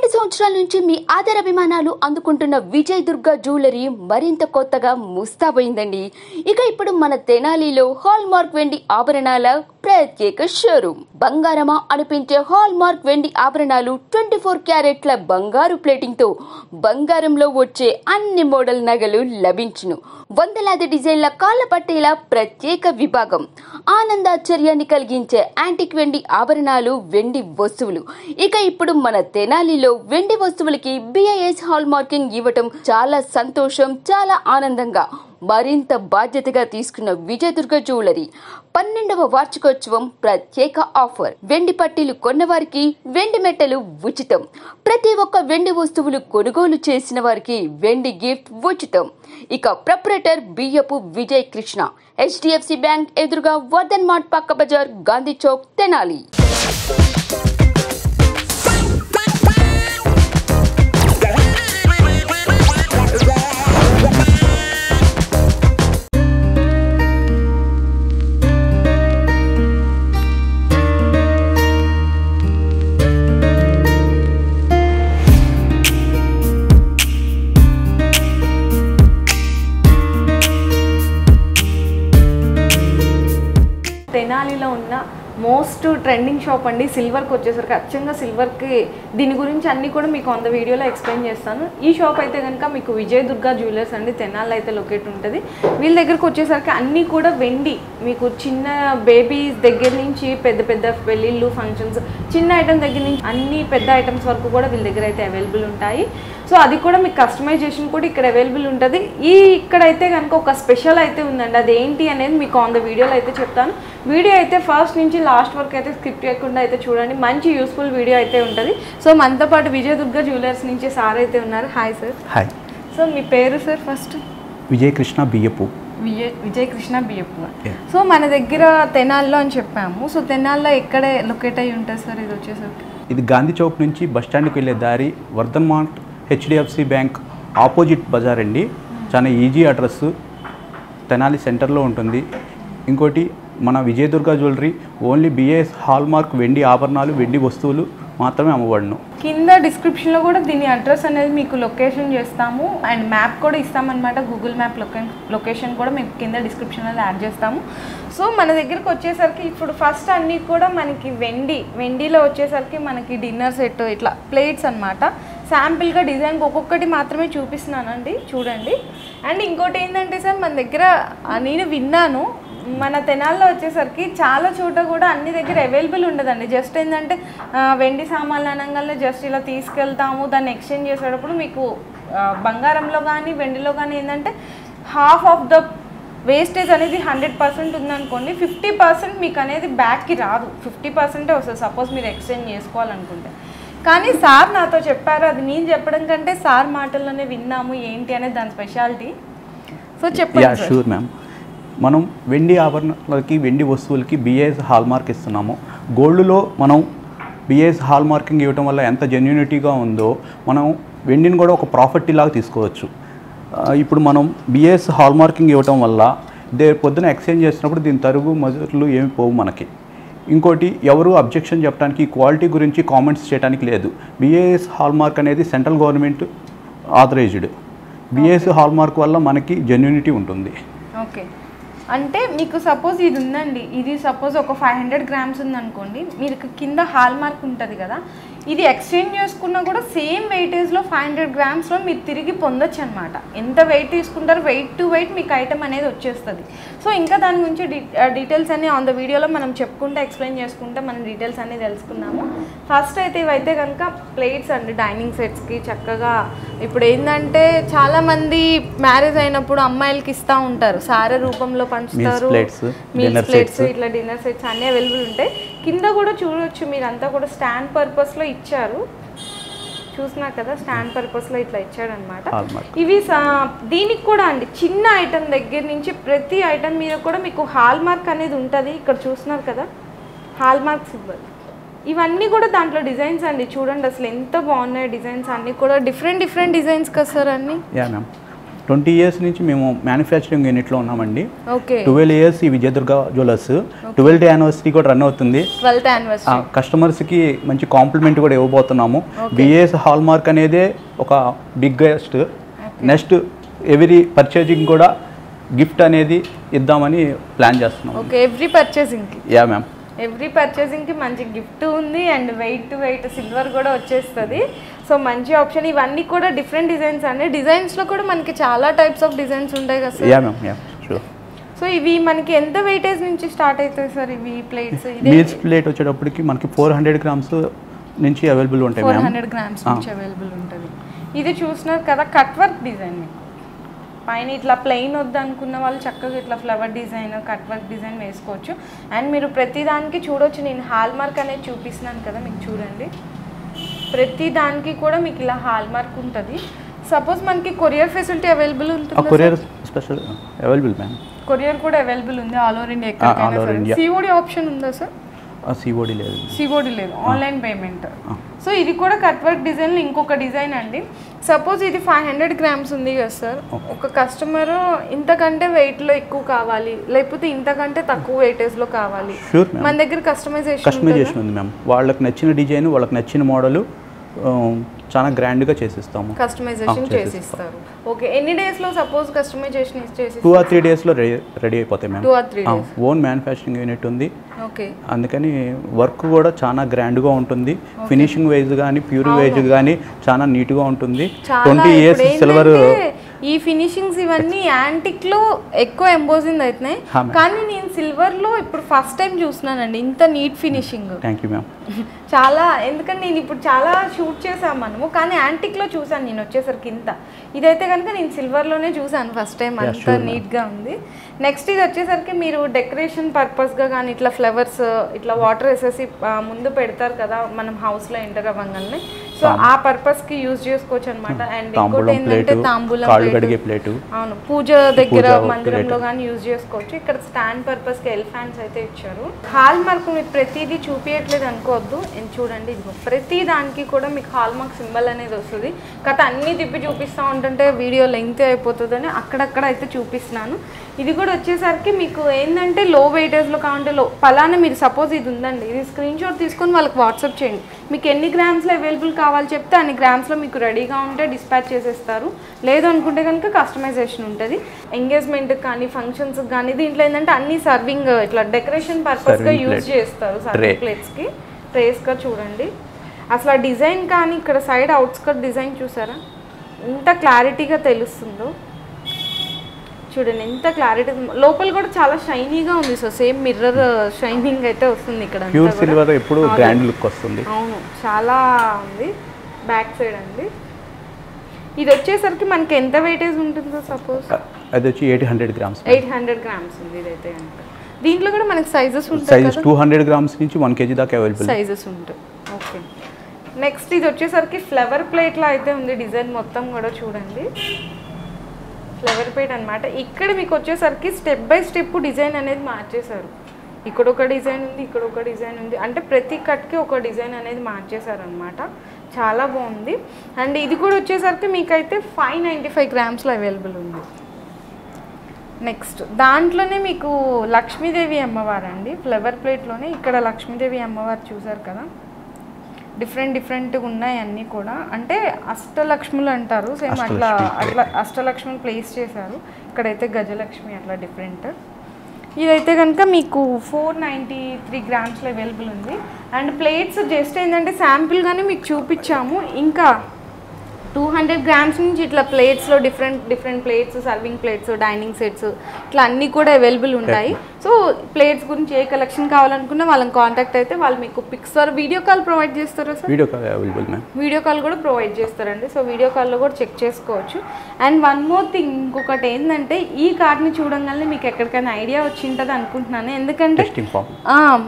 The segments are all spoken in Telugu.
12 సంవత్సరాల నుంచి మీ ఆదరాభిమానాలు అందుకుంటున్న విజయ్ దుర్గా జ్యువెలరీ మరింత కొత్తగా ముస్తాబైందండి. ఇక ఇప్పుడు మన తెనాలిలో హాల్ మార్క్ వెండి ఆభరణాల ప్రత్యేక షోరూమ్. బంగారమా అనిపించే హాల్ మార్క్ వెండి ఆభరణాలు 24 క్యారెట్ల బంగారు ప్లేటింగ్ తో బంగారంలో వచ్చే అన్ని మోడల్ నగలు లభించును. వందలాది డిజైన్ల కాళ్ళ పట్టేలా ప్రత్యేక విభాగం. ఆనందాశ్చర్యాన్ని కలిగించే యాంటిక్ వెండి ఆభరణాలు, వెండి వస్తువులు. ఇక ఇప్పుడు మన తెనాలిలో వెండి వస్తువులకి BIS హాల్ మార్కింగ్ ఇవ్వటం చాలా సంతోషం, చాలా ఆనందంగా మరింత బాధ్యతగా తీసుకున్న విజయ్ దుర్గా జ్యువెలరీ 12వ వార్షికోత్సవం ప్రత్యేక ఆఫర్. వెండి పట్టీలు కొన్నవారికి వెండి మెట్టలు ఉచితం. ప్రతి ఒక్క వెండి వస్తువులు కొనుగోలు చేసిన వారికి వెండి గిఫ్ట్ ఉచితం. ఇక ప్రొపరేటర్ బియ్యపు విజయ్ కృష్ణ, HDFC బ్యాంక్ ఎదురుగా వర్ధన్ మార్ట్ పక్క బజార్, గాంధీ చౌక్, తెనాలి. తెనాలిలో ఉన్న మోస్ట్ ట్రెండింగ్ షాప్ అండి. సిల్వర్కి వచ్చేసరికి అచ్చంగా సిల్వర్కి దీని గురించి అన్నీ కూడా మీకు ఆన్ ద వీడియోలో ఎక్స్ప్లెయిన్ చేస్తాను. ఈ షాప్ అయితే కనుక మీకు విజయ్ దుర్గా జ్యువెలర్స్ అండి, తెనాలి అయితే లొకేట్ ఉంటుంది. వీళ్ళ దగ్గరకు వచ్చేసరికి అన్నీ కూడా వెండి, మీకు చిన్న బేబీస్ దగ్గర నుంచి పెద్ద పెద్ద పెళ్ళిళ్ళు, ఫంక్షన్స్, చిన్న ఐటమ్ దగ్గర నుంచి అన్ని పెద్ద ఐటమ్స్ వరకు కూడా వీళ్ళ దగ్గర అయితే అవైలబుల్ ఉంటాయి. సో అది కూడా మీకు కస్టమైజేషన్ కూడా ఇక్కడ అవైలబుల్ ఉంటుంది. ఇక్కడైతే కనుక ఒక స్పెషల్ అయితే ఉందండి, అది ఏంటి అనేది మీకు ఆన్ ద వీడియోలో అయితే చెప్తాను. వీడియో అయితే ఫస్ట్ నుంచి లాస్ట్ వరకు అయితే స్కిప్ చేయకుండా అయితే చూడండి, మంచి యూస్ఫుల్ వీడియో అయితే ఉంటుంది. సో మనతో పాటు విజయ్ దుర్గా జ్యువెలర్స్ నుంచి సార్ అయితే ఉన్నారు. Hi sir. హాయ్. సో మీ పేరు సార్? ఫస్ట్ విజయ్ కృష్ణ బియ్యపు. విజయ్ కృష్ణ బియ్యపు. సో మన దగ్గర తెనాల్లో అని చెప్పాము. సో తెనాల్లో ఎక్కడే లొకేట్ అయ్యి ఉంటుంది సార్ ఇది వచ్చేసరికి? ఇది గాంధీ చౌక్ నుంచి బస్ స్టాండ్కి వెళ్ళే దారి, Vardhan Mart HDFC bank opposite బజార్ అండి. చాలా ఈజీ అడ్రస్, తెనాలి సెంటర్లో ఉంటుంది. ఇంకోటి మన Vijay Durga jewellery only BIS hallmark వెండి ఆభరణాలు, వెండి వస్తువులు మాత్రమే అమ్మబడును. కింద డిస్క్రిప్షన్లో కూడా దీని అడ్రస్ అనేది మీకు లొకేషన్ చేస్తాము అండ్ మ్యాప్ కూడా ఇస్తామన్నమాట. గూగుల్ మ్యాప్ లొకేషన్ కూడా మీకు కింద డిస్క్రిప్షన్లో యాడ్ చేస్తాము. సో మన దగ్గరకు వచ్చేసరికి ఇప్పుడు ఫస్ట్ అన్నీ కూడా మనకి వెండిలో వచ్చేసరికి మనకి డిన్నర్ సెట్, ఇట్లా ప్లేట్స్ అనమాట. శాంపిల్గా డిజైన్కి ఒక్కొక్కటి మాత్రమే చూపిస్తున్నానండి, చూడండి. అండ్ ఇంకోటి ఏంటంటే సార్, మన దగ్గర నేను విన్నాను మన తెనాల్లో వచ్చేసరికి చాలా చోట కూడా అన్ని దగ్గర అవైలబుల్ ఉండదండి. జస్ట్ ఏంటంటే వెండి సామాన్లు అనగానే జస్ట్ ఇలా తీసుకెళ్తాము, దాన్ని ఎక్స్చేంజ్ చేసేటప్పుడు మీకు బంగారంలో కానీ వెండిలో కానీ ఏంటంటే హాఫ్ ఆఫ్ ద వేస్టేజ్ అనేది 100% ఉందనుకోండి, 50% మీకు అనేది బ్యాక్కి రాదు, 50% వస్తుంది సపోజ్ మీరు ఎక్స్చేంజ్ చేసుకోవాలనుకుంటే. కానీ సార్ నాతో చెప్పారు, అది నేను చెప్పడం కంటే సార్ మాటల్లోనే విన్నాము ఏంటి అనేది దాని స్పెషాలిటీ. సో చెప్పండి. Sure ma'am. మనం వెండి ఆభరణాలకి, వెండి వస్తువులకి BIS హాల్ మార్క్ ఇస్తున్నాము. గోల్డ్లో మనం BIS హాల్ మార్కింగ్ ఇవ్వడం వల్ల ఎంత జెన్యూనిటీగా ఉందో మనం వెండిని కూడా ఒక ప్రాపర్టీ లాగా తీసుకోవచ్చు. ఇప్పుడు మనం BIS హాల్ మార్కింగ్ ఇవ్వటం వల్ల పొద్దున ఎక్స్చేంజ్ చేసినప్పుడు దీని తరుగు మజుర్లు ఏమి పోవు మనకి. ఇంకోటి, ఎవరు అబ్జెక్షన్ చెప్పడానికి, క్వాలిటీ గురించి కామెంట్స్ చేయడానికి లేదు. BIS హాల్ మార్క్ అనేది central government authorised. BIS hallmark వల్ల మనకి జెన్యూనిటీ ఉంటుంది. ఓకే, అంటే మీకు సపోజ్ ఇది ఉందండి, ఇది సపోజ్ ఒక 500 గ్రామ్స్ ఉందనుకోండి, మీరు కింద హాల్ మార్క్ ఉంటుంది కదా, ఇది ఎక్స్చేంజ్ చేసుకున్నా కూడా సేమ్ వెయిటేజ్లో 500 గ్రామ్స్లో మీరు తిరిగి పొందొచ్చు అనమాట. ఎంత వెయిట్ తీసుకుంటారో వెయిట్ టు వెయిట్ మీకు ఐటమ్ అనేది వచ్చేస్తుంది. సో ఇంకా దాని గురించి డీటెయిల్స్ అన్ని ఆన్ ద వీడియోలో మనం చెప్పుకుంటే ఎక్స్ప్లెయిన్ చేసుకుంటే మనం డీటెయిల్స్ అన్ని తెలుసుకుందాము. ఫస్ట్ అయితే ఇవైతే కనుక ప్లేట్స్ అండి, డైనింగ్ సెట్స్కి చక్కగా. ఇప్పుడు ఏంటంటే చాలామంది మ్యారేజ్ అయినప్పుడు అమ్మాయిలకి ఇస్తూ ఉంటారు, సారే రూపంలో పంచుతారు, మీల్స్ ప్లేట్స్, ఇట్లా డిన్నర్ సెట్స్ అన్నీ అవైలబుల్ ఉంటాయి. కింద కూడా చూడవచ్చు, మీరంతా కూడా స్టాండ్ పర్పస్లో ఇచ్చారు, చూసినారు కదా, స్టాండ్ పర్పస్లో ఇట్లా ఇచ్చాడనమాట. ఇవి దీనికి కూడా అండి, చిన్న ఐటమ్ దగ్గర నుంచి ప్రతి ఐటమ్ మీద కూడా మీకు హాల్ మార్క్ అనేది ఉంటుంది. ఇక్కడ చూస్తున్నారు కదా హాల్ మార్క్ సింబల్, ఇవన్నీ కూడా దాంట్లో డిజైన్స్ అండి. చూడండి అసలు ఎంత బాగున్నాయి డిజైన్స్, అన్నీ కూడా డిఫరెంట్ డిజైన్స్ కదా సార్ అన్నీ. 20 years నుంచి మేము మ్యానుఫ్యాక్చరింగ్ యూనిట్లో ఉన్నామండి. ఓకే. 12 years ఈ విజయదుర్గ జ్యువెలర్స్ 12th యానివర్సరీ కూడా రన్ అవుతుంది. 12th యానివర్సరీ కస్టమర్స్కి మంచి కాంప్లిమెంట్ కూడా ఇవ్వబోతున్నాము. బిఏఎస్ హాల్ మార్క్ అనేది ఒక బిగ్గెస్ట్. నెక్స్ట్ ఎవ్రీ పర్చేజింగ్ కూడా గిఫ్ట్ అనేది ఇద్దామని ప్లాన్ చేస్తున్నాం. ఓకే. ఎవ్రీ పర్చేసింగ్కి యా మ్యామ్, ఎవ్రీ పర్చేసింగ్కి మంచి గిఫ్ట్ ఉంది and weight to weight silver కూడా వచ్చేస్తుంది. సో మంచి ఆప్షన్. ఇవన్నీ కూడా డిఫరెంట్ డిజైన్స్ అండి. డిజైన్స్లో కూడా మనకి చాలా టైప్స్ ఆఫ్ డిజైన్స్ ఉంటాయి కదా sir? Yeah ma'am, yeah sure. So ఇవి మనకి ఎంత వెయిటేజ్ నుంచి స్టార్ట్ అవుతాయి సార్ ఇవి ప్లేట్స్? మీల్స్ ప్లేట్ వచ్చేటప్పటికి మనకి 400 grams నుంచి అవైలబుల్ ఉంటాయి. 400 grams నుంచి అవైలబుల్ ఉంటుంది. ఇది చూసినారు కదా కట్ వర్క్ డిజైన్. మీకు పైన ఇట్లా ప్లెయిన్ వద్దు అనుకున్న వాళ్ళు చక్కగా ఇట్లా flower design cut work design వేసుకోవచ్చు. అండ్ మీరు ప్రతిదానికి చూడొచ్చు, నేను హాల్ మార్క్ అనేది చూపిస్తున్నాను కదా మీకు చూడండి. ప్రతి దానికి కూడా మీకు ఇలా హాల్ మార్క్ ఉంటుంది. సపోజ్ మనకి కొరియర్ ఫెసిలిటీ అవైలబుల్ ఉంటుంది. Courier special available ma'am. Courier కూడా అవైలబుల్ ఉంది ఆల్ ఓవర్ ఇండియా ఎక్కడికైనా సరే. సిఓడి ఆప్షన్ ఉందా సార్? సిఓడి లేదు. సిఓడి లేదు, ఆన్లైన్ పేమెంట్. సో ఇది కూడా కట్ వర్క్ డిజైన్ ఇంకొక డిజైన్ అండి. సపోజ్ ఇది 500 grams ఉంది కదా సార్, ఒక కస్టమర్ ఇంతకంటే వెయిట్లో ఎక్కువ కావాలి లేకపోతే ఇంతకంటే తక్కువ వెయిటేజ్లో కావాలి, మన దగ్గర కస్టమైజేషన్ ఉంది మ్యామ్. వాళ్ళకి నచ్చిన డిజైన్ వాళ్ళకి నచ్చిన మోడల్ చాలా గ్రాండ్గా చేసిస్తాము. కస్టమైజేషన్ చేసిస్తారు. ఓకే. ఎన్ని డేస్లో సపోజ్ కస్టమైజేషన్ చేసి? 2 or 3 daysలో రెడీ అయిపోతాయి ma'am. 2 or 3 days. Own manufacturing unit ఉంది. ఓకే. అందుకని వర్క్ కూడా చాలా గ్రాండ్గా ఉంటుంది. ఫినిషింగ్ వైజ్ కానీ ప్యూర్ వైజ్ కానీ చాలా నీట్గా ఉంటుంది. 20 years సిల్వర్. ఈ ఫినిషింగ్స్ ఇవన్నీ యాంటిక్లో ఎక్కువ ఎంబోజింగ్ అవుతున్నాయి, కానీ నేను సిల్వర్లో ఇప్పుడు ఫస్ట్ టైం చూస్తున్నానండి ఇంత neat finishing. Thank you ma'am. చాలా, ఎందుకంటే నేను ఇప్పుడు చాలా షూట్ చేసాం మనము, కానీ యాంటిక్లో చూసాను నేను వచ్చేసరికి ఇంత. ఇదైతే కనుక నేను సిల్వర్లోనే చూసాను ఫస్ట్ టైం, అంత నీట్గా ఉంది. నెక్స్ట్ ఇది వచ్చేసరికి మీరు డెకరేషన్ పర్పస్గా కానీ ఇట్లా ఫ్లవర్స్ ఇట్లా వాటర్ వేసేసి ముందు పెడతారు కదా మనం హౌస్లో ఎంటర్ అవ్వగానే, సో ఆ పర్పస్కి యూజ్ చేసుకోవచ్చు అనమాట. అండ్ ఇంకోటి ఏంటంటే తాంబూలం ప్లేట్, అవును, పూజ దగ్గర మందిరంలో కానీ యూజ్ చేసుకోవచ్చు. ఇక్కడ స్టాండ్ పర్పస్కి ఎలిఫాంట్స్ అయితే ఇచ్చారు. హాల్ మార్క్ మీకు ప్రతిదీ చూపించట్లేదు అనుకోవద్దు, చూడండి ఇదిగో ప్రతి దానికి కూడా మీకు హాల్ మార్క్ సింబల్ అనేది వస్తుంది. కథ అన్నీ తిప్పి చూపిస్తూ ఉంటుంటే వీడియో లెంగ్త్ అయిపోతుందని అక్కడక్కడ అయితే చూపిస్తున్నాను. ఇది కూడా వచ్చేసరికి మీకు ఏంటంటే లో వెయిటేజ్లో కావాలంటే పలానా మీరు సపోజ్ ఇది ఉందండి, ఇది స్క్రీన్ షాట్ తీసుకొని వాళ్ళకి వాట్సాప్ చేయండి. మీకు ఎన్ని గ్రామ్స్లో అవైలబుల్ కావాలి చెప్తే అన్ని గ్రామ్స్లో మీకు రెడీగా ఉంటే డిస్పాచ్ చేసేస్తారు. లేదు అనుకుంటే కనుక కస్టమైజేషన్ ఉంటుంది. ఎంగేజ్మెంట్కి కానీ ఫంక్షన్స్కి కానీ దీంట్లో ఏంటంటే అన్ని సర్వింగ్ ఇట్లా డెకరేషన్ పర్పస్గా యూజ్ చేస్తారు. సర్వింగ్ ప్లేట్స్కి ట్రేస్గా చూడండి. అసలు డిజైన్ కానీ ఇక్కడ సైడ్ అవుట్స్కట్ డిజైన్ చూసారా ఎంత క్లారిటీగా తెలుస్తుందో చూడండి, ఎంత క్లారిటీ. లోపల కూడా చాలా షైనీగా ఉంది. సో సేమ్ మిర్రర్ షైనింగ్ అయితే వస్తుంది ఇక్కడ. ప్యూర్ సిల్వర్ ఎప్పుడు గ్రాండ్ లుక్ వస్తుంది. అవును, చాలా ఉంది. బ్యాక్ సైడ్ అండి ఇది వచ్చేసరికి మనకి ఎంత వెయిటేజ్ ఉంటుందో సపోజ్ అది వచ్చి 800 grams. 800 grams ఉంది ఇదైతే కనుక. దీంట్లో కూడా మనకి సైజెస్ ఉంటాయి. సైజెస్ 200 grams నుంచి 1 kg దాకా అవైలబుల్ సైజెస్ ఉంటాయి. ఓకే. నెక్స్ట్ ఇది వచ్చేసరికి ఫ్లవర్ ప్లేట్లో అయితే ఉంది డిజైన్ మొత్తం కూడా చూడండి. ఫ్లవర్ ప్లేట్ అనమాట. ఇక్కడ మీకు వచ్చేసరికి స్టెప్ బై స్టెప్ డిజైన్ అనేది మార్చేశారు. ఇక్కడ ఒక డిజైన్ ఉంది, ఇక్కడ ఒక డిజైన్ ఉంది, అంటే ప్రతి కట్కి ఒక డిజైన్ అనేది మార్చేశారు అనమాట. చాలా బాగుంది. అండ్ ఇది కూడా వచ్చేసరికి మీకైతే 595 grams అవైలబుల్ ఉంది. నెక్స్ట్ దాంట్లోనే మీకు లక్ష్మీదేవి అమ్మవారు అండి, ఫ్లవర్ ప్లేట్లోనే. ఇక్కడ లక్ష్మీదేవి అమ్మవారు చూసారు కదా, డిఫరెంట్గా ఉన్నాయి అన్నీ కూడా. అంటే అష్టలక్ష్ములు అంటారు, సేమ్ అట్లా అష్టలక్ష్మిని ప్లేస్ చేశారు. ఇక్కడైతే గజలక్ష్మి అట్లా డిఫరెంట్. ఇదైతే కనుక మీకు 493 grams అవైలబుల్ ఉంది. అండ్ ప్లేట్స్ జస్ట్ ఏంటంటే శాంపిల్గానే మీకు చూపించాము. ఇంకా 200 grams నుంచి ఇట్లా ప్లేట్స్లో different plates, serving plates, dining sets ఇట్లా అన్నీ కూడా అవైలబుల్ ఉంటాయి. సో ప్లేట్స్ గురించి ఏ కలెక్షన్ కావాలనుకున్నా వాళ్ళని కాంటాక్ట్ అయితే వాళ్ళు మీకు పిక్స్ ద్వారా వీడియో కాల్ ప్రొవైడ్ చేస్తారా sir? Video call available ma'am. Video call కూడా ప్రొవైడ్ చేస్తారండి. సో వీడియో కాల్లో కూడా చెక్ చేసుకోవచ్చు. అండ్ వన్ మోర్ థింగ్, ఇంకొకటి ఏంటంటే ఈ కార్డ్ని చూడంగానే మీకు ఎక్కడికైనా ఐడియా వచ్చి ఉంటుంది అనుకుంటున్నాను. ఎందుకంటే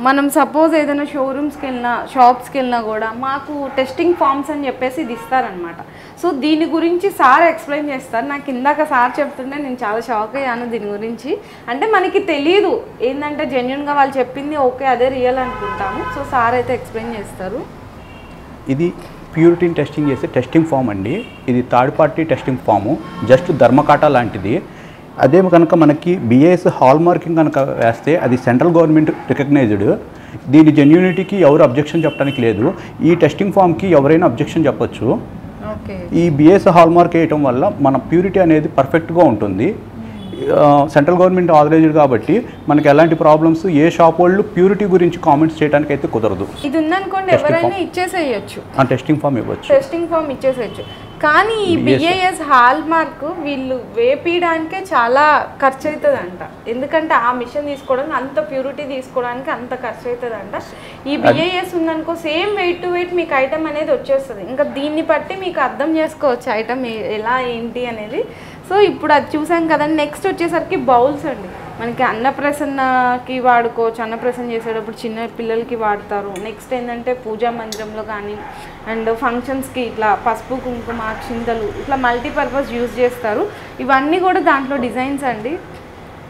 మనం సపోజ్ ఏదైనా షోరూమ్స్కి వెళ్ళినా షాప్స్కి వెళ్ళినా కూడా మాకు టెస్టింగ్ ఫామ్స్ అని చెప్పేసి ఇది ఇస్తారనమాట. సో దీని గురించి సార్ ఎక్స్ప్లెయిన్ చేస్తారు. నాకు ఇందాక సార్ చెప్తుంటే నేను చాలా షాక్ అయ్యాను దీని గురించి. అంటే మనకి తెలియదు ఏంటంటే జెన్యున్గా వాళ్ళు చెప్పింది ఓకే అదే రియల్ అనుకుంటాము. సో సార్ అయితే ఎక్స్ప్లెయిన్ చేస్తారు. ఇది ప్యూరిటీని టెస్టింగ్ చేసే టెస్టింగ్ ఫామ్ అండి. ఇది third party testing firm, just ధర్మకాటా లాంటిది. అదే కనుక మనకి బిఏఎస్ హాల్ మార్కింగ్ కనుక వేస్తే అది సెంట్రల్ గవర్నమెంట్ రికగ్నైజ్డ్. దీని జెన్యూనిటీకి ఎవరు అబ్జెక్షన్ చెప్పడానికి లేదు. ఈ టెస్టింగ్ ఫామ్కి ఎవరైనా అబ్జెక్షన్ చెప్పొచ్చు. ఈ బిఏఎస్ హాల్ మార్క్ వేయటం వల్ల మన ప్యూరిటీ అనేది పర్ఫెక్ట్గా ఉంటుంది. సెంట్రల్ గవర్నమెంట్ ఆథరైజ్డ్ కాబట్టి మనకి ఎలాంటి ప్రాబ్లమ్స్ ఏ షాప్ వాళ్ళు ప్యూరిటీ గురించి కామెంట్స్ చేయడానికి అయితే కుదరదు. ఇది ఉందనుకోండి ఎవరైనా ఇచ్చేసేయచ్చు, టెస్టింగ్ ఫామ్ ఇవ్వచ్చు, టెస్టింగ్ ఫామ్ ఇచ్చేసేయచ్చు. కానీ ఈ బిఏఎస్ హాల్ మార్క్ వీళ్ళు వేపీయడానికే చాలా ఖర్చు అవుతుంది అంట. ఎందుకంటే ఆ మిషన్ తీసుకోవడానికి అంత ప్యూరిటీ తీసుకోవడానికి అంత ఖర్చు అవుతుంది అంట. ఈ బిఏఎస్ ఉందనుకో సేమ్ వెయిట్ టు వెయిట్ మీకు ఐటమ్ అనేది వచ్చేస్తుంది. ఇంకా దీన్ని బట్టి మీకు అర్థం చేసుకోవచ్చు ఐటమ్ ఎలా ఏంటి అనేది. సో ఇప్పుడు అది చూసాం కదండి. నెక్స్ట్ వచ్చేసరికి బౌల్స్ అండి. మనకి అన్నప్రసన్నకి వాడుకోవచ్చు, అన్నప్రసన్న చేసేటప్పుడు చిన్న పిల్లలకి వాడతారు. నెక్స్ట్ ఏంటంటే పూజా మందిరంలో కానీ అండ్ ఫంక్షన్స్కి ఇట్లా పసుపు కుంకుమ చింతలు ఇట్లా మల్టీపర్పస్ యూజ్ చేస్తారు. ఇవన్నీ కూడా దాంట్లో డిజైన్స్ అండి.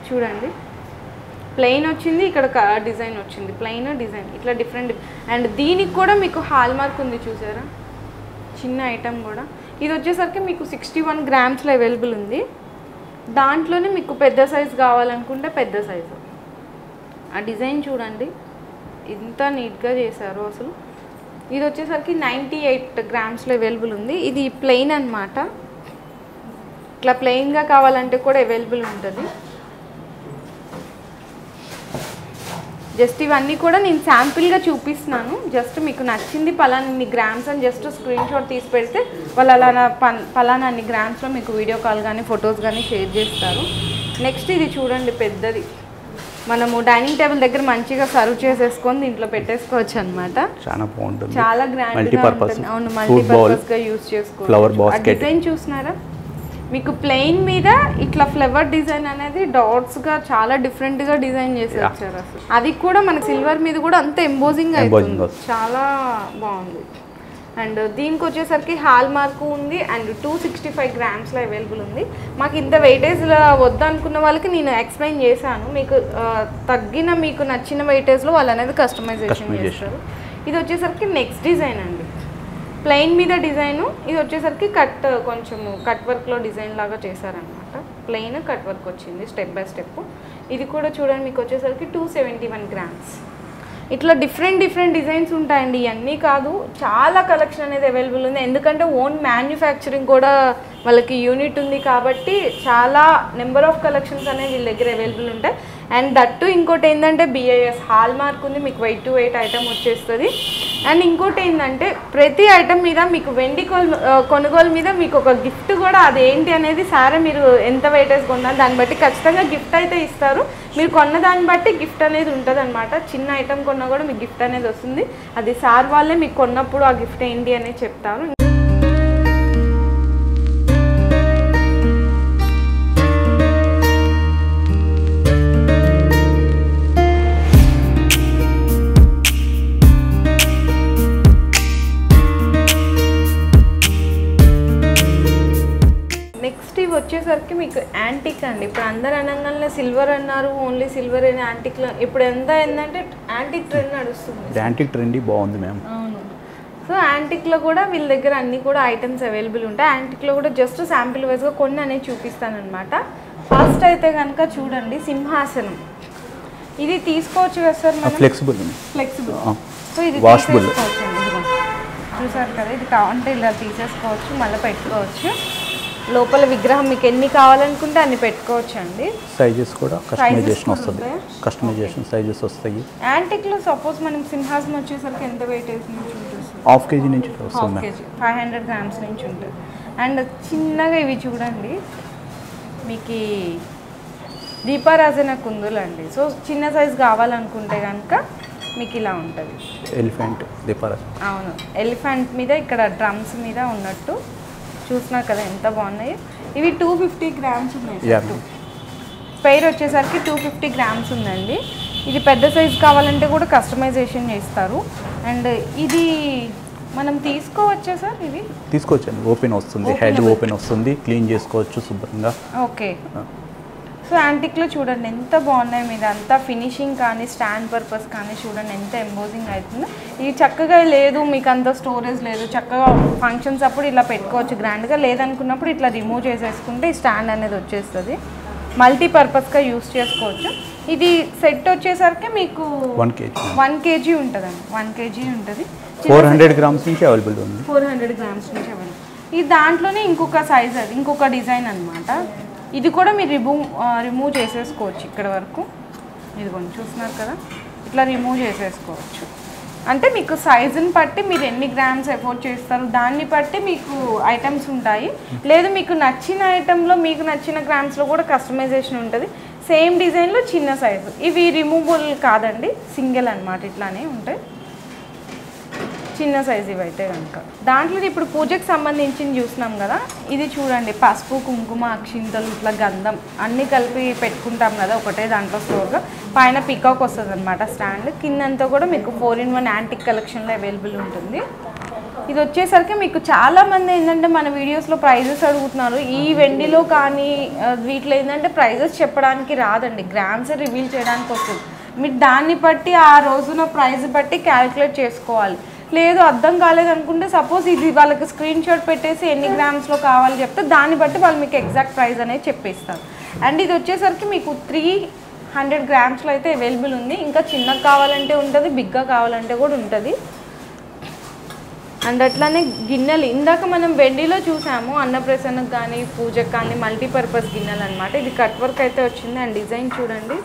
చూడండి ప్లెయిన్ వచ్చింది, ఇక్కడ డిజైన్ వచ్చింది, ప్లెయిన్ డిజైన్ ఇట్లా డిఫరెంట్. అండ్ దీనికి కూడా మీకు హాల్ మార్క్ ఉంది చూసారా, చిన్న ఐటమ్ కూడా. ఇది వచ్చేసరికి మీకు 61 గ్రామ్స్లో అవైలబుల్ ఉంది. దాంట్లోనే మీకు పెద్ద సైజు కావాలనుకుంటే పెద్ద సైజు. ఆ డిజైన్ చూడండి ఎంత నీట్గా చేశారు అసలు. ఇది వచ్చేసరికి 98 గ్రామ్స్లో అవైలబుల్ ఉంది. ఇది ప్లెయిన్ అన్నమాట. ఇట్లా ప్లెయిన్గా కావాలంటే కూడా అవైలబుల్ ఉంటుంది. జస్ట్ ఇవన్నీ కూడా నేను శాంపిల్గా చూపిస్తున్నాను. జస్ట్ మీకు నచ్చింది పలానా గ్రామ్స్ అని జస్ట్ స్క్రీన్ షాట్ తీసి పెడితే వాళ్ళు అలా పలానా అన్ని గ్రామ్స్లో మీకు వీడియో కాల్ కానీ ఫొటోస్ కానీ షేర్ చేస్తారు. నెక్స్ట్ ఇది చూడండి పెద్దది. మనము డైనింగ్ టేబుల్ దగ్గర మంచిగా సర్వ్ చేసేసుకొని దీంట్లో పెట్టేసుకోవచ్చు అనమాట. చాలా బాగుంటుంది, చాలా గ్రాండ్గా ఉంటుంది. అవును, మల్టీపర్పస్గా యూజ్ చేసుకోవచ్చు. డిజైన్ చూస్తున్నారా, మీకు ప్లెయిన్ మీద ఇట్లా ఫ్లవర్ డిజైన్ అనేది డాట్స్గా చాలా డిఫరెంట్గా డిజైన్ చేసి వచ్చారు అసలు. అది కూడా మనకి సిల్వర్ మీద కూడా అంత ఎంబోజింగ్ అవుతుంది, చాలా బాగుంది. అండ్ దీనికి వచ్చేసరికి హాల్ మార్క్ ఉంది అండ్ 265 గ్రామ్స్లో అవైలబుల్ ఉంది. మాకు ఇంత వెయిటేజ్లో వద్దనుకున్న వాళ్ళకి నేను ఎక్స్ప్లెయిన్ చేశాను. మీకు తగ్గిన మీకు నచ్చిన వెయిటేజ్లో వాళ్ళు అనేది కస్టమైజేషన్ చేస్తారు. ఇది వచ్చేసరికి నెక్స్ట్ డిజైన్ అండి, ప్లెయిన్ మీద డిజైను. ఇది వచ్చేసరికి కొంచెం కట్ వర్క్లో డిజైన్ లాగా చేశారనమాట. ప్లెయిన్ కట్ వర్క్ వచ్చింది స్టెప్ బై స్టెప్. ఇది కూడా చూడండి మీకు వచ్చేసరికి 271 గ్రామ్స్. ఇట్లా డిఫరెంట్ డిజైన్స్ ఉంటాయండి. ఇవన్నీ కాదు, చాలా కలెక్షన్ అనేది అవైలబుల్ ఉంది. ఎందుకంటే ఓన్ మ్యానుఫ్యాక్చరింగ్ కూడా వాళ్ళకి యూనిట్ ఉంది కాబట్టి చాలా నెంబర్ ఆఫ్ కలెక్షన్స్ అనేవి వీళ్ళ దగ్గర అవైలబుల్ ఉంటాయి. అండ్ దట్టు ఇంకోటి ఏంటంటే బిఐఎస్ హాల్ మార్క్ ఉంది, మీకు వెయిట్ టు వెయిట్ ఐటమ్ వచ్చేస్తుంది. అండ్ ఇంకోటి ఏంటంటే ప్రతి ఐటమ్ మీద మీకు వెండి కొనుగోలు మీద మీకు ఒక గిఫ్ట్ కూడా, అదేంటి అనేది సారే మీరు ఎంత వెయిటేజ్ కొన్నారు దాన్ని బట్టి ఖచ్చితంగా గిఫ్ట్ అయితే ఇస్తారు. మీరు కొన్న దాన్ని బట్టి గిఫ్ట్ అనేది ఉంటుంది అనమాట. చిన్న ఐటమ్ కొన్నా కూడా మీకు గిఫ్ట్ అనేది వస్తుంది. అది సార్ వాళ్ళే మీకు కొన్నప్పుడు ఆ గిఫ్ట్ ఏంటి అనేది చెప్తారు. వచ్చేసరికి మీకు యాంటిక్ అండి. ఇప్పుడు అందరు అనగానే సిల్వర్ అన్నారు, ఓన్లీ సిల్వర్ అయిన యాంటిక్లో ఇప్పుడు ఎంత ఏంటంటే యాంటిక్ ట్రెండ్ నడుస్తుంది. యాంటిక్ ట్రెండ్ బాగుంది మ్యామ్. అవును, సో యాంటిక్లో కూడా వీళ్ళ దగ్గర అన్ని కూడా ఐటమ్స్ అవైలబుల్ ఉంటాయి. యాంటిక్లో కూడా జస్ట్ శాంపిల్ వైజ్గా కొన్ని అనేది చూపిస్తాను అనమాట. ఫస్ట్ అయితే కనుక చూడండి సింహాసనం. ఇది తీసుకోవచ్చు కదా సార్ మనం, ఫ్లెక్సిబుల్. సో ఇది వాషబుల్ చూసారు కదా, ఇది కావాలంటే ఇలా తీసేసుకోవచ్చు, మళ్ళీ పెట్టుకోవచ్చు. లోపల విగ్రహం మీకు ఎన్ని కావాలనుకుంటే అన్ని పెట్టుకోవచ్చు అండి. సైజెస్ కూడా కస్టమైజేషన్ వస్తుంది, కస్టమైజేషన్ సైజెస్ వస్తాయి. యాంటిక్లో సపోజ్ మనం సింహాసనం వచ్చేసరికి ఎంత వెయిట్ అవుతుంది చూపిస్తుంది, హాఫ్ కేజీ నుంచి వస్తుంది, 500 గ్రామ్స్ నుంచి ఉంటుంది. అండ్ చిన్నగా ఇవి చూడండి, మీకు దీపారాజన కుందులు అండి. సో చిన్న సైజు కావాలనుకుంటే కనుక మీకు ఇలా ఉంటుంది. ఎలిఫెంట్ దీపారాజన. అవును, ఎలిఫెంట్ మీద ఇక్కడ డ్రమ్స్ మీద ఉన్నట్టు చూస్తున్నారు కదా ఎంత బాగున్నాయి. ఇవి 250 గ్రామ్స్ ఉన్నాయి. స్పైర్ వచ్చేసరికి 250 గ్రామ్స్ ఉందండి. ఇది పెద్ద సైజు కావాలంటే కూడా కస్టమైజేషన్ చేస్తారు. అండ్ ఇది మనం తీసుకోవచ్చా సార్? ఇది తీసుకోవచ్చండి, ఓపెన్ వస్తుంది, హెడ్ ఓపెన్ వస్తుంది, క్లీన్ చేసుకోవచ్చు శుభ్రంగా. ఓకే, సో యాంటిక్లో చూడండి ఎంత బాగున్నాయి, మీద అంతా ఫినిషింగ్ కానీ స్టాండ్ పర్పస్ కానీ చూడండి ఎంత ఎంబోజింగ్ అవుతుందో. ఇది చక్కగా లేదు మీకు అంత స్టోరేజ్ లేదు, చక్కగా ఫంక్షన్స్ అప్పుడు ఇలా పెట్టుకోవచ్చు గ్రాండ్గా, లేదనుకున్నప్పుడు ఇట్లా రిమూవ్ చేసేసుకుంటే ఈ స్టాండ్ అనేది వచ్చేస్తుంది. మల్టీపర్పస్గా యూస్ చేసుకోవచ్చు. ఇది సెట్ వచ్చేసరికి మీకు 1 kg ఉంటుందండి, 1 kg ఉంటుంది. 400 grams నుంచి అవైలబుల్ ఉంది. 400 grams నుంచి అవైలబుల్. ఇది దాంట్లోనే ఇంకొక సైజ్, అది ఇంకొక డిజైన్ అనమాట. ఇది కూడా మీరు రిమూవ్ చేసేసుకోవచ్చు ఇక్కడ వరకు. ఇది కొంచెం చూస్తున్నారు కదా, ఇట్లా రిమూవ్ చేసేసుకోవచ్చు. అంటే మీకు సైజుని బట్టి మీరు ఎన్ని గ్రామ్స్ ఎఫోర్డ్ చేస్తారు దాన్ని బట్టి మీకు ఐటమ్స్ ఉంటాయి. లేదు మీకు నచ్చిన ఐటెంలో మీకు నచ్చిన గ్రామ్స్లో కూడా కస్టమైజేషన్ ఉంటుంది. సేమ్ డిజైన్లో చిన్న సైజు. ఇవి రిమూవబుల్ కాదండి, సింగిల్ అనమాట, ఇట్లానే ఉంటాయి చిన్న సైజు ఇవైతే కనుక. దాంట్లో ఇప్పుడు పూజకు సంబంధించింది చూస్తున్నాం కదా, ఇది చూడండి పసుపు కుంకుమ అక్షింతలు ఇట్లా గంధం అన్నీ కలిపి పెట్టుకుంటాం కదా ఒకటే దాంట్లో స్టోర్గా. పైన పికాక్ వస్తుంది అనమాట స్టాండ్, కిందంతా కూడా మీకు 4-in-1 యాంటిక్ కలెక్షన్లో అవైలబుల్ ఉంటుంది. ఇది వచ్చేసరికి మీకు చాలామంది ఏంటంటే మన వీడియోస్లో ప్రైజెస్ అడుగుతున్నారు. ఈ వెండిలో కానీ వీటిలో ఏంటంటే ప్రైజెస్ చెప్పడానికి రాదండి, గ్రామ్స్ రివీల్ చేయడానికి వస్తుంది. మీరు దాన్ని బట్టి ఆ రోజున ప్రైస్ బట్టి క్యాలిక్యులేట్ చేసుకోవాలి. లేదు అర్థం కాలేదనుకుంటే సపోజ్ ఇది వాళ్ళకి స్క్రీన్ షాట్ పెట్టేసి ఎన్ని గ్రామ్స్లో కావాలి చెప్తే దాన్ని బట్టి వాళ్ళు మీకు ఎగ్జాక్ట్ ప్రైస్ అనేది చెప్పేస్తారు. అండ్ ఇది వచ్చేసరికి మీకు 300 grams అయితే అవైలబుల్ ఉంది. ఇంకా చిన్నగా కావాలంటే ఉంటుంది, బిగ్గా కావాలంటే కూడా ఉంటుంది. అండ్ అట్లానే గిన్నెలు ఇందాక మనం వెండిలో చూసాము, అన్నప్రసన్నకు కానీ పూజకు కానీ మల్టీపర్పస్ గిన్నెలు అనమాట. ఇది కట్ వర్క్ అయితే వచ్చింది. అండ్ డిజైన్ చూడండి,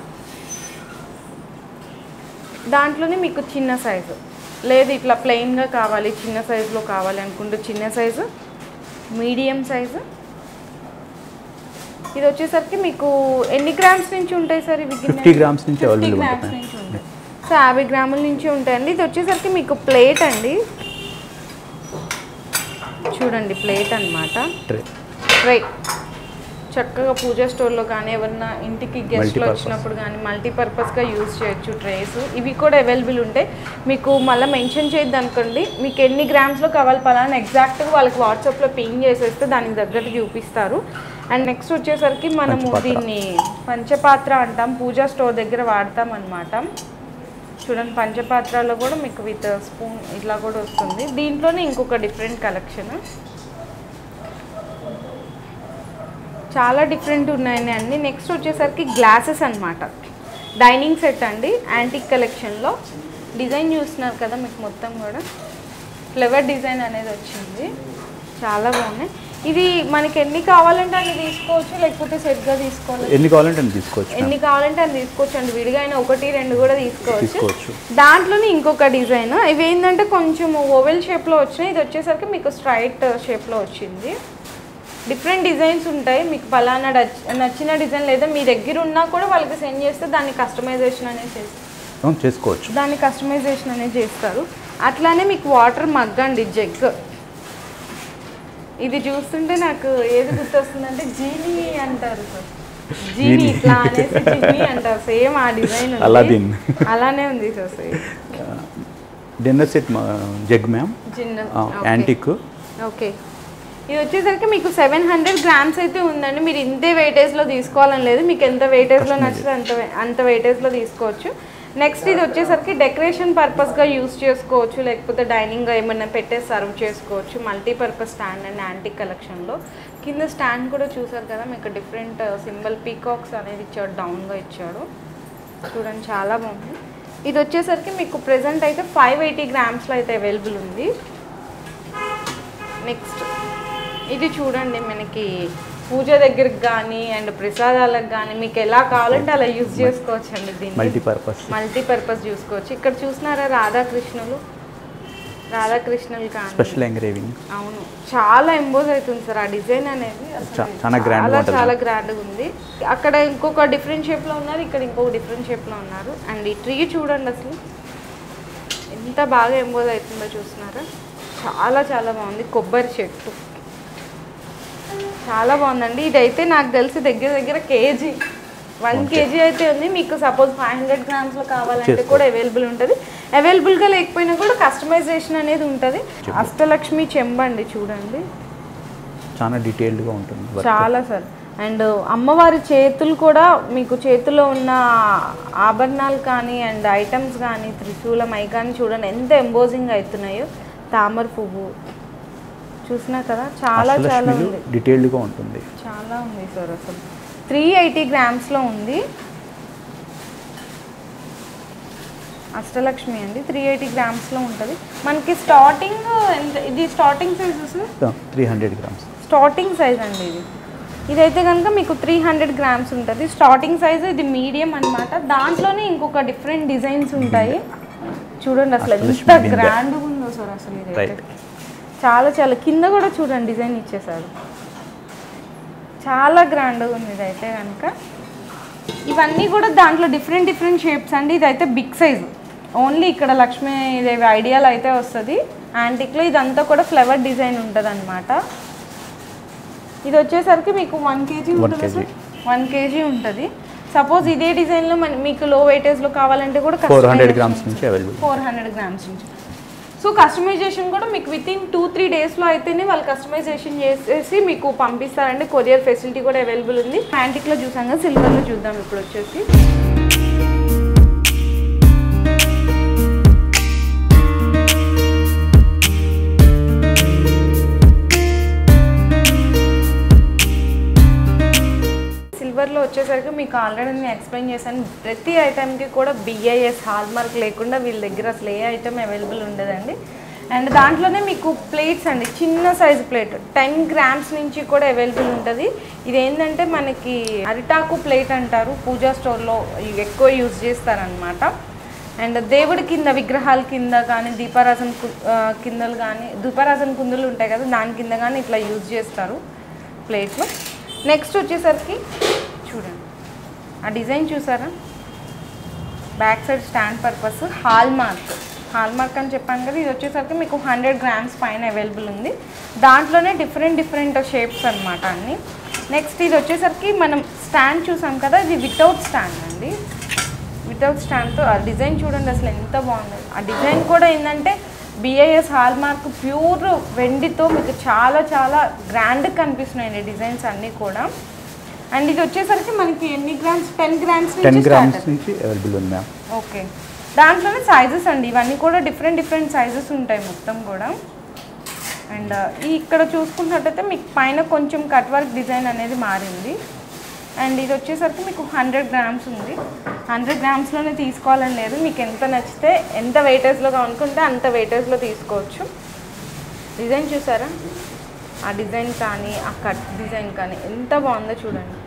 దాంట్లోనే మీకు చిన్న సైజు, లేదు ఇట్లా ప్లెయిన్గా కావాలి చిన్న సైజులో కావాలి అనుకుంటే చిన్న సైజు, మీడియం సైజు. ఇది వచ్చేసరికి మీకు ఎన్ని గ్రామ్స్ నుంచి ఉంటాయి సార్ ఇవి? 50 grams నుంచి 50 grams నుంచి ఉంటాయి. సో 50 గ్రాముల నుంచి ఉంటాయండి. ఇది వచ్చేసరికి మీకు ప్లేట్ అండి, చూడండి ప్లేట్ అనమాట, ట్రే. చక్కగా పూజా స్టోర్లో కానీ ఎవరన్నా ఇంటికి గెస్ట్లు వచ్చినప్పుడు కానీ మల్టీపర్పస్గా యూజ్ చేయొచ్చు ట్రేస్. ఇవి కూడా అవైలబుల్ ఉంటాయి. మీకు మళ్ళీ మెన్షన్ చేయొద్దు అనుకోండి, మీకు ఎన్ని గ్రామ్స్లో కావాలి పలానా ఎగ్జాక్ట్గా వాళ్ళకి వాట్సాప్లో పింగ్ చేసేస్తే దానికి తగ్గట్టు చూపిస్తారు. అండ్ నెక్స్ట్ వచ్చేసరికి మనము దీన్ని పంచపాత్ర అంటాం, పూజా స్టోర్ దగ్గర వాడతాం అనమాట. చూడండి పంచపాత్రలో కూడా మీకు విత్ స్పూన్ ఇట్లా కూడా వస్తుంది. దీంట్లోనే ఇంకొక డిఫరెంట్ కలెక్షన్, చాలా డిఫరెంట్ ఉన్నాయండి అన్నీ. నెక్స్ట్ వచ్చేసరికి గ్లాసెస్ అనమాట, డైనింగ్ సెట్ అండి, యాంటిక్ కలెక్షన్లో. డిజైన్ చూస్తున్నారు కదా మీకు మొత్తం కూడా ఫ్లవర్ డిజైన్ అనేది వచ్చింది, చాలా బాగున్నాయి. ఇది మనకి ఎన్ని కావాలంటే అన్ని తీసుకోవచ్చు, లేకపోతే సెట్గా తీసుకోవాలి, ఎన్ని కావాలంటే అన్ని తీసుకోవచ్చు, ఎన్ని కావాలంటే అది తీసుకోవచ్చు అండి. విడిగా అయినా 1-2 కూడా తీసుకోవచ్చు. దాంట్లోనే ఇంకొక డిజైన్, ఇవి ఏంటంటే కొంచెం ఓవెల్ షేప్లో వచ్చినాయి. ఇది వచ్చేసరికి మీకు స్ట్రైట్ షేప్లో వచ్చింది. డిఫరెంట్ డిజైన్స్ ఉంటాయి, మీకు పలానా నచ్చిన డిజైన్ లేదా మీ దగ్గర ఉన్నా కూడా వాళ్ళకి సెండ్ చేస్తే దాన్ని కస్టమైజేషన్ అనేది చేసుకోవచ్చు, దాన్ని కస్టమైజేషన్ అనేది చేస్తారు. అట్లానే మీకు వాటర్ మగ్ అండి, జగ్. ఇది చూస్తుంటే నాకు ఏది గుర్తొస్తుందంటే జీనీ అంటారు సార్, జీనీ ఇట్లా అనేసి జీనీ అంటారు, సేమ్ ఆ డిజైన్ అలానే ఉంది sir. Same dinner set jug ma'am, antique. Okay, ఇది వచ్చేసరికి మీకు 700 grams అయితే ఉందండి. మీరు ఇంతే వెయిటేజ్లో తీసుకోవాలని లేదు, మీకు ఎంత వెయిటేజ్లో నచ్చితే అంత వెయిటేజ్లో తీసుకోవచ్చు. నెక్స్ట్ ఇది వచ్చేసరికి డెకరేషన్ పర్పస్గా యూస్ చేసుకోవచ్చు, లేకపోతే డైనింగ్గా ఏమైనా పెట్టేసి సర్వ్ చేసుకోవచ్చు. మల్టీపర్పస్ స్టాండ్ అండ్ యాంటిక్ కలెక్షన్లో. కింద స్టాండ్ కూడా చూసారు కదా, మీకు డిఫరెంట్ సింబల్ పీకాక్స్ అనేది ఇచ్చాడు, డౌన్గా ఇచ్చాడు, చూడండి చాలా బాగుంది. ఇది వచ్చేసరికి మీకు ప్రెజెంట్ అయితే 580 grams అయితే అవైలబుల్ ఉంది. నెక్స్ట్ ఇది చూడండి, మనకి పూజ దగ్గరికి కానీ అండ్ ప్రసాదాలకు కానీ మీకు ఎలా కావాలంటే అలా యూజ్ చేసుకోవచ్చు అండి. దీన్ని మల్టీపర్పస్ చూసుకోవచ్చు. ఇక్కడ చూసినారా రాధాకృష్ణులు కానీ స్పెషల్ ఎంగ్రేవింగ్, అవును చాలా ఎంబోజ్ అవుతుంది సార్ ఆ డిజైన్ అనేది, చాలా గ్రాండ్గా ఉంది. అక్కడ ఇంకొక డిఫరెంట్ షేప్లో ఉన్నారు, ఇక్కడ ఇంకొక డిఫరెంట్ షేప్లో ఉన్నారు. అండ్ ఈ ట్రీ చూడండి అసలు ఎంత బాగా ఎంబోజ్ అవుతుందో చూస్తున్నారా, చాలా చాలా బాగుంది. కొబ్బరి చెట్టు చాలా బాగుందండి. ఇదైతే నాకు తెలిసి దగ్గర కేజీ 1 kg అయితే ఉంది. మీకు సపోజ్ 500 grams కావాలంటే కూడా అవైలబుల్ ఉంటుంది. అవైలబుల్గా లేకపోయినా కూడా కస్టమైజేషన్ అనేది ఉంటుంది. అష్టలక్ష్మి చెంబండి చూడండి, చాలా డీటెయిల్డ్గా ఉంటుంది, చాలా సార్ అండ్ అమ్మవారి చేతులు కూడా మీకు చేతిలో ఉన్న ఆభరణాలు కానీ అండ్ ఐటమ్స్ కానీ త్రిశూలం అయి కానీ చూడండి ఎంత ఎంబోజింగ్ అవుతున్నాయో. తామర పువ్వు చూసినా కదా చాలా చాలా ఉంది, డీటెయిల్డ్గా ఉంటుంది, చాలా ఉంది సార్. అసలు 380 గ్రామ్స్లో ఉంది. అష్టలక్ష్మి అండి 380 గ్రామ్స్లో ఉంటుంది మనకి. స్టార్టింగ్ ఇది starting size sir 300 grams starting size అండి. ఇదైతే కనుక మీకు 300 గ్రామ్స్ ఉంటుంది స్టార్టింగ్ సైజ్. ఇది మీడియం అన్నమాట. దాంట్లోనే ఇంకొక డిఫరెంట్ డిజైన్స్ ఉంటాయి చూడండి. అసలు ఎంత గ్రాండ్గా ఉందో సార్ అసలు ఇదైతే చాలా చాలా. కింద కూడా చూడండి డిజైన్ ఇచ్చేసారు, చాలా గ్రాండ్గా ఉంది ఇదైతే కనుక. ఇవన్నీ కూడా దాంట్లో డిఫరెంట్ డిఫరెంట్ షేప్స్ అండి. ఇదైతే బిగ్ సైజు, ఓన్లీ ఇక్కడ లక్ష్మీదేవి ఐడియాలో అయితే వస్తుంది యాంటిక్లో. ఇదంతా కూడా ఫ్లవర్ డిజైన్ ఉంటుంది అనమాట. ఇది వచ్చేసరికి మీకు 1 kg ఉంటుంది సార్, 1 kg ఉంటుంది. సపోజ్ ఇదే డిజైన్లో మీకు లో వెయిటేజ్లో కావాలంటే కూడా 400 గ్రామ్స్ నుంచి అవైలబుల్, 400 గ్రామ్స్ నుంచి. సో కస్టమైజేషన్ కూడా మీకు వితిన్ 2-3 డేస్లో అయితేనే వాళ్ళు కస్టమైజేషన్ చేసేసి మీకు పంపిస్తారండి. కొరియర్ ఫెసిలిటీ కూడా అవైలబుల్ ఉంది. యాంటిక్లో చూసాం కదా, సిల్వర్లో చూద్దాం ఇప్పుడు వచ్చేసి. సిల్వర్లో వచ్చేసరికి మీకు ఆల్రెడీ నేను ఎక్స్ప్లెయిన్ చేశాను. ప్రతి ఐటెంకి కూడా BIS హాల్ మార్క్ లేకుండా వీళ్ళ దగ్గర అసలు ఏ ఐటెం అవైలబుల్ ఉండదండి. అండ్ దాంట్లోనే మీకు ప్లేట్స్ అండి, చిన్న సైజు ప్లేట్ 10 గ్రామ్స్ నుంచి కూడా అవైలబుల్ ఉంటుంది. ఇదేంటంటే మనకి అరిటాకు ప్లేట్ అంటారు, పూజా స్టోర్లో ఎక్కువ యూజ్ చేస్తారనమాట. అండ్ దేవుడి కింద విగ్రహాల కింద కానీ దీపారాజన కిందలు కానీ దీపారాజన కుందులు ఉంటాయి కదా, దాని కింద కానీ ఇట్లా యూజ్ చేస్తారు ప్లేట్లు. నెక్స్ట్ వచ్చేసరికి చూడండి ఆ డిజైన్ చూసారా, back side stand purpose hall mark అని చెప్పాను కదా. ఇది వచ్చేసరికి మీకు 100 గ్రామ్స్ పైన అవైలబుల్ ఉంది. దాంట్లోనే డిఫరెంట్ షేప్స్ అనమాట అన్నీ. నెక్స్ట్ ఇది వచ్చేసరికి మనం స్టాండ్ చూసాం కదా, ఇది వితౌట్ స్టాండ్ అండి. వితౌట్ స్టాండ్తో ఆ డిజైన్ చూడండి అసలు ఎంత బాగుంది. ఆ డిజైన్ కూడా ఏంటంటే BIS హాల్ మార్క్ ప్యూర్ వెండితో మీకు చాలా చాలా గ్రాండ్గా కనిపిస్తున్నాయండి డిజైన్స్ అన్నీ కూడా. అండ్ ఇది వచ్చేసరికి మనకి ఎన్ని గ్రామ్స్, 10 గ్రామ్స్ నుంచి అవైలబుల్ ఉంది మ్యామ్. ఓకే, దాంట్లోనే సైజెస్ అండి, ఇవన్నీ కూడా డిఫరెంట్ సైజెస్ ఉంటాయి మొత్తం కూడా. అండ్ ఇక్కడ చూసుకున్నట్టయితే మీకు పైన కొంచెం కట్ వర్క్ డిజైన్ అనేది మారింది. అండ్ ఇది వచ్చేసరికి మీకు 100 గ్రామ్స్ ఉంది. 100 గ్రామ్స్లోనే తీసుకోవాలని లేదు, మీకు ఎంత నచ్చితే ఎంత వెయిటేజ్లో అనుకుంటే అంత వెయిటేజ్లో తీసుకోవచ్చు. డిజైన్ చూసారా, ఆ డిజైన్ కానీ ఆ కట్ డిజైన్ కానీ ఎంత బాగుందో చూడండి.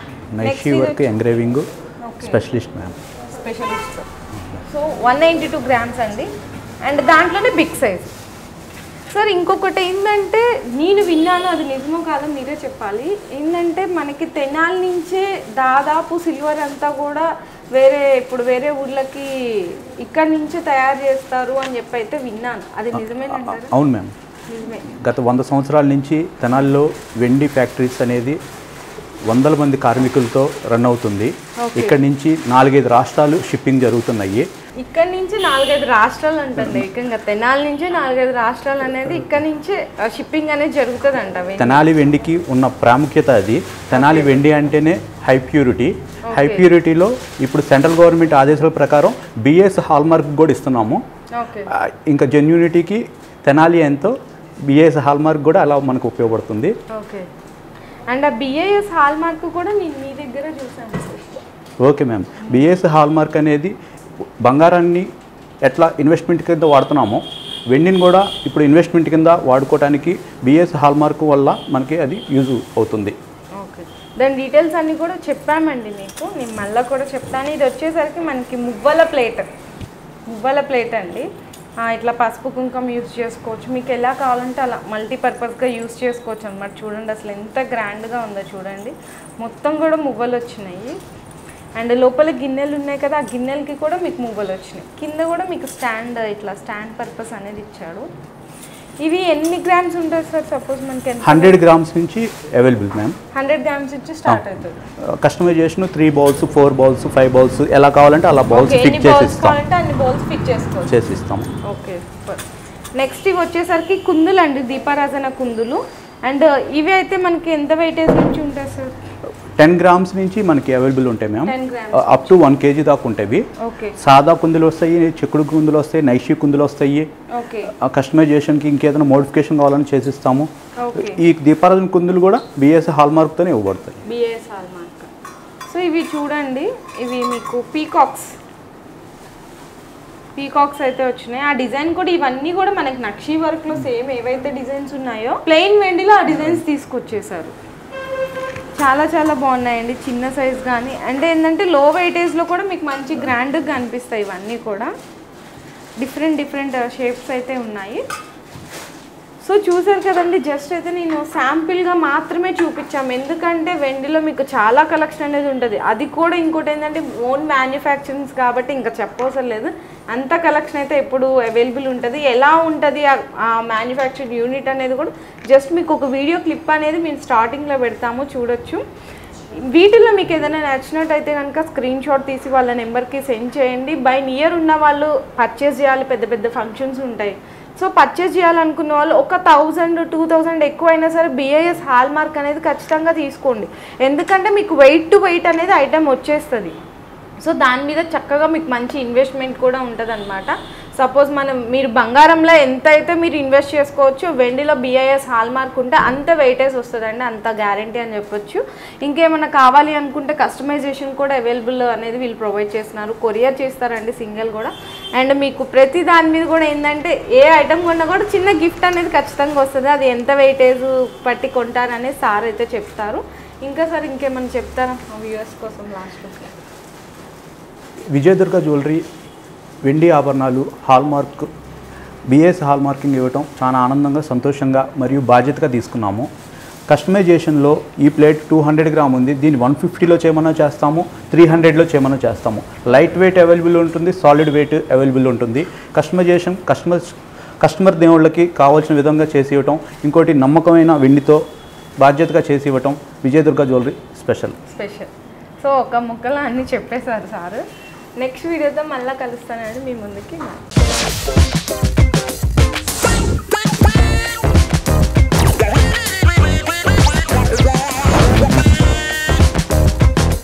నైషీ work engraving specialist ma'am, specialist. So 192 grams అండి. అండ్ దాంట్లోనే బిగ్ సైజ్. సార్ ఇంకొకటి ఏంటంటే నేను విన్నాను, అది నిజమో కాదో మీరే చెప్పాలి. ఏంటంటే మనకి తెనాలి నుంచే దాదాపు సిల్వర్ అంతా కూడా వేరే ఊర్లకి ఇక్కడ నుంచే తయారు చేస్తారు అని చెప్పి అయితే విన్నాను, అది నిజమేనంటారా? అవును మ్యామ్, నిజమే. గత 100 సంవత్సరాల నుంచి తెనాలిలో వెండి ఫ్యాక్టరీస్ అనేది 100 మంది కార్మికులతో రన్ అవుతుంది. ఇక్కడ నుంచి 4-5 రాష్ట్రాలు షిప్పింగ్ జరుగుతున్నాయి. ఇక్కడ నుంచి 4-5 రాష్ట్రాలు అంటండి, ఏకంగా తెనాలి నుంచి 4-5 రాష్ట్రాలు అనేది ఇక్కడ నుంచే షిప్పింగ్ అనేది జరుగుతుంది అంట. తెనాలి వెండికి ఉన్న ప్రాముఖ్యత అది. తెనాలి వెండి అంటేనే హై ప్యూరిటీ. హై ప్యూరిటీలో ఇప్పుడు సెంట్రల్ గవర్నమెంట్ ఆదేశాల ప్రకారం BIS హాల్ మార్క్ కూడా ఇస్తున్నాము. ఇంకా జెన్యూనిటీకి తెనాలి ఎంతో BIS హాల్ మార్క్ కూడా అలా మనకు ఉపయోగపడుతుంది. ఓకే, అండ్ ఆ BIS హాల్ మార్క్ కూడా నేను మీ దగ్గర చూసాను. Okay ma'am, BIS hallmark అనేది బంగారాన్ని ఎట్లా ఇన్వెస్ట్మెంట్ కింద వాడుతున్నామో వెండిని కూడా ఇప్పుడు ఇన్వెస్ట్మెంట్ కింద వాడుకోవడానికి BIS హాల్ మార్క్ వల్ల మనకి అది యూజ్ అవుతుంది. ఓకే, దాని డీటెయిల్స్ అన్నీ కూడా చెప్పామండి మీకు, నేను మళ్ళీ కూడా చెప్తాను. ఇది వచ్చేసరికి మనకి మువ్వల ప్లేట్ అండి. ఇట్లా పసుపు కుంకుమ యూజ్ చేసుకోవచ్చు, మీకు ఎలా కావాలంటే అలా మల్టీపర్పస్గా యూజ్ చేసుకోవచ్చు అన్నమాట. చూడండి అసలు ఎంత గ్రాండ్గా ఉందో చూడండి, మొత్తం కూడా మువ్వలు వచ్చినాయి. అండ్ లోపల గిన్నెలు ఉన్నాయి కదా, ఆ గిన్నెలకి కూడా మీకు మువ్వలు వచ్చినాయి. కింద కూడా మీకు ఇట్లా స్టాండ్ పర్పస్ అనేది ఇచ్చాడు. ఇవి ఎన్ని గ్రామ్స్ ఉంటుంది సార్? సపోజ్ మనకి 100 గ్రామ్స్ నుంచి అవైలబుల్ మ్యామ్. 100 గ్రామ్స్ నుంచి స్టార్ట్ అవుతుంది. కస్టమైజేషన్ 3 బౌల్స్ 4 బౌల్స్ 5 బౌల్స్ ఎలా కావాలంటే అలా బౌల్స్ ఫిక్స్ చేసి ఇస్తాం. ఓకే, నెక్స్ట్ ఇవి వచ్చేసరికి కుందులు అండి, దీపారాజన కుందులు. అండ్ ఇవి అయితే మనకి ఎంత వెయిటేజ్ నుంచి ఉంటాయి సార్? 10 గ్రామ్స్ నుంచి మనకి అవైలబుల్ ఉంటాయి మ్యామ్. అప్ టు 1 kg దాకా ఉంటాయి. సాదా కుందులు వస్తాయి, చెక్కుడు కుందులు వస్తాయి, నైషీ కుందులు వస్తాయి. కస్టమైజేషన్కి ఇంకేదైనా మోడిఫికేషన్ కావాలని చేసిస్తాము. ఈ దీపారాధన కుందులు కూడా బిఎస్ హాల్ మార్క్తోనే ఇవ్వబడతాయి. BS hall mark. సో ఇవి చూడండి, ఇవి మీకు పీకాక్స్ అయితే వచ్చినాయి. ఆ డిజైన్ కూడా ఇవన్నీ కూడా మనకి నక్షీ వర్క్లో సేమ్ ఏవైతే డిజైన్స్ ఉన్నాయో ప్లెయిన్ వెండిలో ఆ డిజైన్స్ తీసుకొచ్చేసారు. చాలా చాలా బాగున్నాయండి, చిన్న సైజ్ కానీ. అంటే ఏంటంటే లో వెయిటేజ్లో కూడా మీకు మంచి గ్రాండ్గా కనిపిస్తాయి. ఇవన్నీ కూడా డిఫరెంట్ షేప్స్ అయితే ఉన్నాయి. సో చూసారు కదండి, జస్ట్ అయితే నేను శాంపిల్గా మాత్రమే చూపించాము. ఎందుకంటే వెండిలో మీకు చాలా కలెక్షన్ అనేది ఉంటుంది. అది కూడా ఇంకోటి ఏంటంటే ఓన్ మ్యానుఫ్యాక్చరింగ్స్ కాబట్టి ఇంకా చెప్పవసరం లేదు, అంత కలెక్షన్ అయితే ఎప్పుడు అవైలబుల్ ఉంటుంది. ఎలా ఉంటుంది ఆ మ్యానుఫ్యాక్చరింగ్ యూనిట్ అనేది కూడా జస్ట్ మీకు ఒక వీడియో క్లిప్ అనేది మేము స్టార్టింగ్లో పెడతాము, చూడొచ్చు. వీటిల్లో మీకు ఏదైనా నచ్చినట్టయితే కనుక స్క్రీన్ షాట్ తీసి వాళ్ళ నెంబర్కి సెండ్ చేయండి. బై నియర్ ఉన్న వాళ్ళు పర్చేస్ చేయాలి, పెద్ద ఫంక్షన్స్ ఉంటాయి. సో పర్చేస్ చేయాలనుకున్న వాళ్ళు ఒక 1000-2000 ఎక్కువైనా సరే బిఐఎస్ హాల్ మార్క్ అనేది ఖచ్చితంగా తీసుకోండి. ఎందుకంటే మీకు వెయిట్ టు వెయిట్ అనేది ఐటెం వచ్చేస్తుంది. సో దాని మీద చక్కగా మీకు మంచి ఇన్వెస్ట్మెంట్ కూడా ఉంటుంది అనమాట. సపోజ్ మీరు బంగారంలో ఎంత అయితే మీరు ఇన్వెస్ట్ చేసుకోవచ్చు, వెండిలో బిఐఎస్ హాల్ మార్క్ ఉంటే అంత వెయిటేజ్ వస్తుందండి, అంత గ్యారంటీ అని చెప్పొచ్చు. ఇంకేమైనా కావాలి అనుకుంటే కస్టమైజేషన్ కూడా అవైలబుల్ అనేది వీళ్ళు ప్రొవైడ్ చేస్తున్నారు. కొరియర్ చేస్తారండి సింగిల్ కూడా. అండ్ మీకు ప్రతి దాని మీద కూడా ఏంటంటే ఏ ఐటమ్ కొన్నా కూడా చిన్న గిఫ్ట్ అనేది ఖచ్చితంగా వస్తుంది. అది ఎంత వెయిటేజ్ పట్టి కొంటారనేది సార్ అయితే చెప్తారు. ఇంకా సార్ ఇంకేమైనా చెప్తారా వ్యూవర్స్ కోసం లాస్ట్లో? విజయదుర్గ జ్యువెలరీ వెండి ఆభరణాలు hallmark BIS hallmarking ఇవ్వటం చాలా ఆనందంగా, సంతోషంగా మరియు బాధ్యతగా తీసుకున్నాము. కస్టమైజేషన్లో ఈ ప్లేట్ 200 గ్రామ్ ఉంది, దీన్ని 150లో చేయమన్నా చేస్తాము, 300లో చేయమన్నా చేస్తాము. లైట్ వెయిట్ అవైలబుల్ ఉంటుంది, సాలిడ్ వెయిట్ అవైలబుల్ ఉంటుంది. కస్టమైజేషన్ కస్టమర్ దేవుళ్ళకి కావాల్సిన విధంగా చేసి ఇవ్వటం, ఇంకోటి నమ్మకమైన వెండితో బాధ్యతగా చేసి ఇవ్వటం విజయదుర్గ జ్యువెలరీ స్పెషల్. సో ఒక ముక్కలో అన్నీ చెప్పేశారు సార్. నెక్స్ట్ వీడియోతో మళ్ళీ కలుస్తానండి మీ ముందుకి.